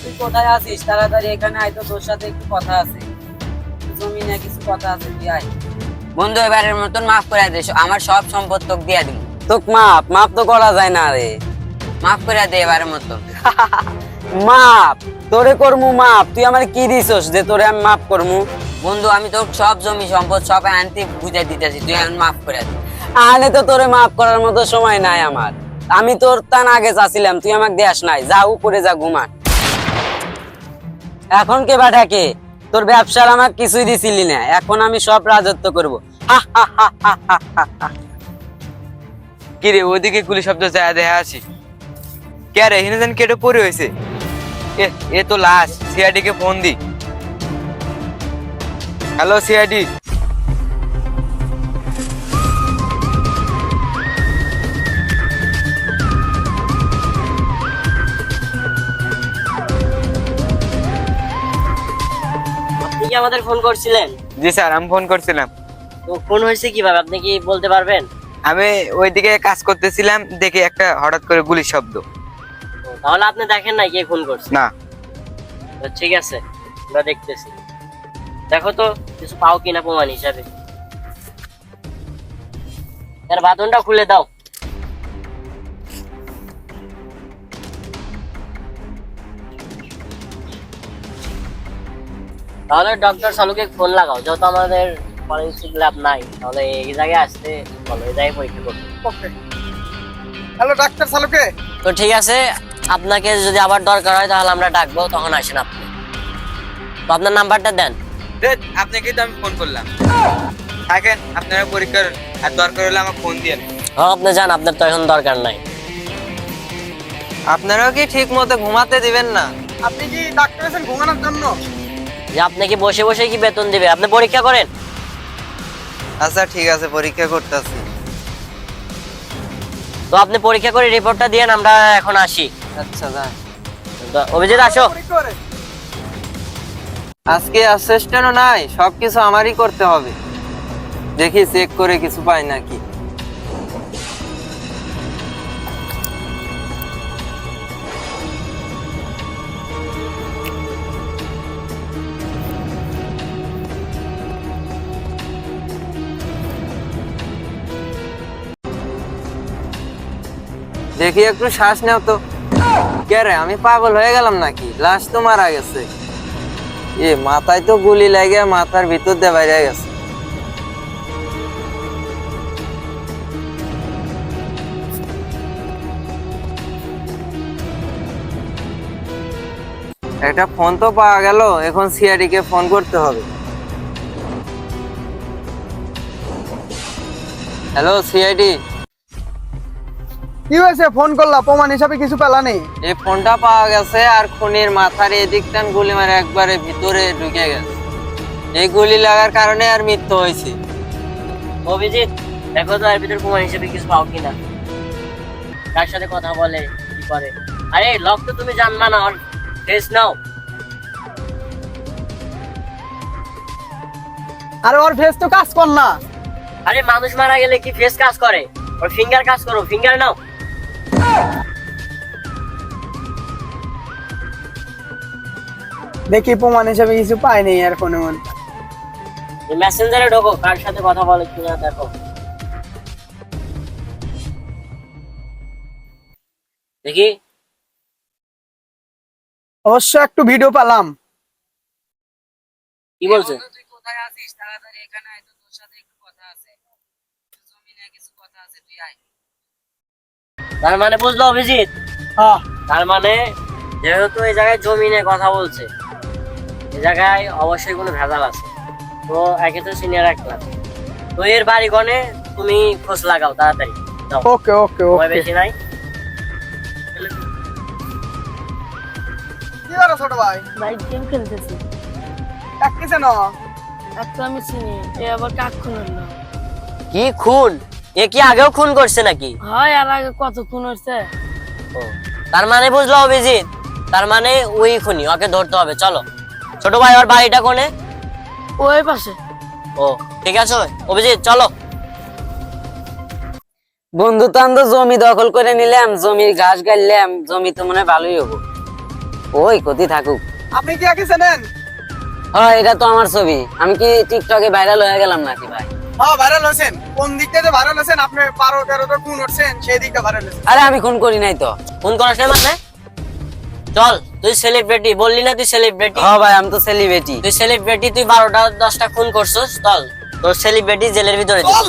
তুই কোথায় আছিস? তাড়াতাড়ি এখানে আয় তো, তোর সাথে একটু কথা আছে। জমি নিয়ে কিছু কথা আছে, তুই আয়। বন্ধু এবারের মতন মাফ করে দে, আমার সব সম্পদ তোকে দিয়ে দিব। তোকে মাপ মাপ তো করা যায় না রে। মাফ করে দে এবারের মতন। মাপ তোরে করমু মাপ? তুই আমার কি দিছস যে তোরে আমি মাপ করমু? বন্ধু আমি তোর সব জমি সম্পদ সব আনতে বুঝাই দিতেছি, তুই এখন মাফ করে দে। আলে তো তোরে মাপ করার মতো সময় নাই আমার। আমি তোর তান আগে চাচ্ছিলাম, তুই আমাকে দেশ নাই, যা উপরে যা ঘুমা। এখন কে বা ডাকে? তোর ব্যবসার আমাকে কিছুই দিছিলি না, এখন আমি সব রাজত্ব করবো। কি রে ওদিকে গুলি শব্দ যায় দেখা আসি। কে রে হিনে জান কেটে পড়ে হয়েছে? এ তো লাশ। সিআইডি কে ফোন দি। Hello CID. আপনি কি আমাদের ফোন করছিলেন? জি স্যার, আমি ফোন করছিলাম। তো ফোন হয়েছে কিভাবে, আপনি কি বলতে পারবেন? আমি ওইদিকে কাজ করতেছিলাম, দেখি একটা হঠাৎ করে গুলির শব্দ। তাহলে আপনি দেখেন না কে ফোন করছে? না। তো ঠিক আছে, আমরা দেখতেছি। দেখো তো কিছু পাও কিনা প্রমাণ হিসাবে। এর বাঁধনটা খুলে দাও। তাহলে ডক্টর সালুকে ফোন লাগাও, যেহেতু আমাদের ফরেনসিক ল্যাব নাই, তাহলে এই জায়গায় আসতে বলো, এই জায়গায় পরীক্ষা করতে। ওকে। হ্যালো ডাক্তার সালুকে। তো ঠিক আছে, আপনাকে যদি আবার দরকার হয় তাহলে আমরা ডাকবো, তখন আসেন আপনি। তো আপনার নাম্বারটা দেন। আপনাকে তো আমি ফোন করলাম। থাকেন, আপনারা পরীক্ষার আর দরকার হলে আমাকে ফোন দিয়ে। হ্যাঁ আপনি যান, আপনার তো এখন দরকার নাই। আপনারাও কি ঠিক মতো ঘুমাতে দিবেন না? আপনি কি ডাক্তার আছেন ঘুমানোর জন্য? যে আপনি কি বসে বসে কি বেতন দিবে? আপনি পরীক্ষা করেন। আচ্ছা ঠিক আছে, পরীক্ষা করতেছি। তো আপনি পরীক্ষা করে রিপোর্টটা দিয়েন, আমরা এখন আসি। আচ্ছা যান। তো অভিজিৎ আসো। পরীক্ষা করে। আজকে অ্যাসিস্ট্যান্টও নাই, সবকিছু আমারই করতে হবে। দেখি চেক করে কিছু পাই নাকি। দেখি একটু শ্বাস নাও তো। কে রে, আমি পাগল হয়ে গেলাম নাকি? লাশ তো মারা গেছে। এ মাথায় তো গুলি লাগে, মাথার ভিতর দিয়ে বাইরে গেছে। একটা ফোন তো পাওয়া গেল, এখন সিআইডি কে ফোন করতে হবে। Hello CID. কি হয়েছে, ফোন করলা? প্রমাণ হিসাবে কিছু পেলা নেই? এই ফোনটা পাওয়া গেছে, আর খুনির মাথার এদিকটান গুলি মারে একবারে ভিতরে ঢুকে গেছে। এই গুলি লাগার কারণে আর মৃত্যু হয়েছে। অভিজিৎ দেখো তো এর ভিতরে প্রমাণ হিসেবে কিছু পাও কিনা, কার সাথে কথা বলে, কি করে। আরে লক তো তুমি জানবা না, আর ফেস নাও। আরে ওর ফেস তো কাজ কর না। আরে মানুষ মারা গেলে কি ফেস কাজ করে? ওর ফিঙ্গার কাজ করো, ফিঙ্গার নাও। দেখি প্রমাণ হিসাবে কিছু পাই নেই আর ফোনে মন। মেসেঞ্জারে ঢোকো, কার সাথে কথা বলে কিনা দেখো। দেখি। অবশ্য একটু ভিডিও পেলাম। কি বলছে? তুই কোথায় আছিস? তাড়াতাড়ি এখানে আয় তো, তোর সাথে একটু কথা আছে। জমি নিয়ে কিছু কথা আছে, তুই আয়। তার মানে বুঝলো অভিজিৎ? হ্যাঁ। তার মানে যেহেতু এই জায়গায় জমি নিয়ে কথা বলছে, এই জায়গায় অবশ্যই কোনো ভেজাল আছে। তো একে তো সিনিয়র এক ক্লাস, তো এর বাড়ি গনে তুমি খোঁজ লাগাও তাড়াতাড়ি। যাও, ওকে ওকে সময় ওকে। বেশি নাই। কি করো ছোট ভাই? ভাই গেম খেলতেছি। ডাকতেছে না? এক তো আমি চিনি, এ আবার কাক খুন হলো। কি খুন? এ কি আগেও খুন করছে নাকি? হয় আর আগে কত খুন হচ্ছে। ও, তার মানে বুঝলো অভিজিৎ, তার মানে ওই খুনি, ওকে ধরতে হবে। চলো ছোট ভাই, ওর বাড়িটা কোনে? ওই পাশে। ও ঠিক আছে অভিজিৎ, চলো। বন্ধু তো আমরা জমি দখল করে নিলাম, জমির ঘাস গাইলাম, জমি তো মনে হয় ভালোই হবো। ওই কোথি থাকুক। আপনি কি আগে চেনেন? হ্যাঁ এটা তো আমার ছবি, আমি কি টিকটকে ভাইরাল হয়ে গেলাম নাকি ভাই? হ্যাঁ ভাইরাল হয়েছেন। কোন দিক থেকে ভাইরাল হয়েছেন? আপনি 12-13টা খুন উঠছেন, সেই দিকটা ভাইরাল হয়েছেন। আরে আমি খুন করি নাই তো। ফোন করাস না মানে? চল, তুই সেলিব্রিটি, বললি না তুই সেলিব্রিটি? হ্যাঁ ভাই আমি তো সেলিব্রিটি। তুই সেলিব্রিটি, তুই 12টা 10টা খুন করছস, চল তোর সেলিব্রিটি জেলের ভিতরে দিবি। চল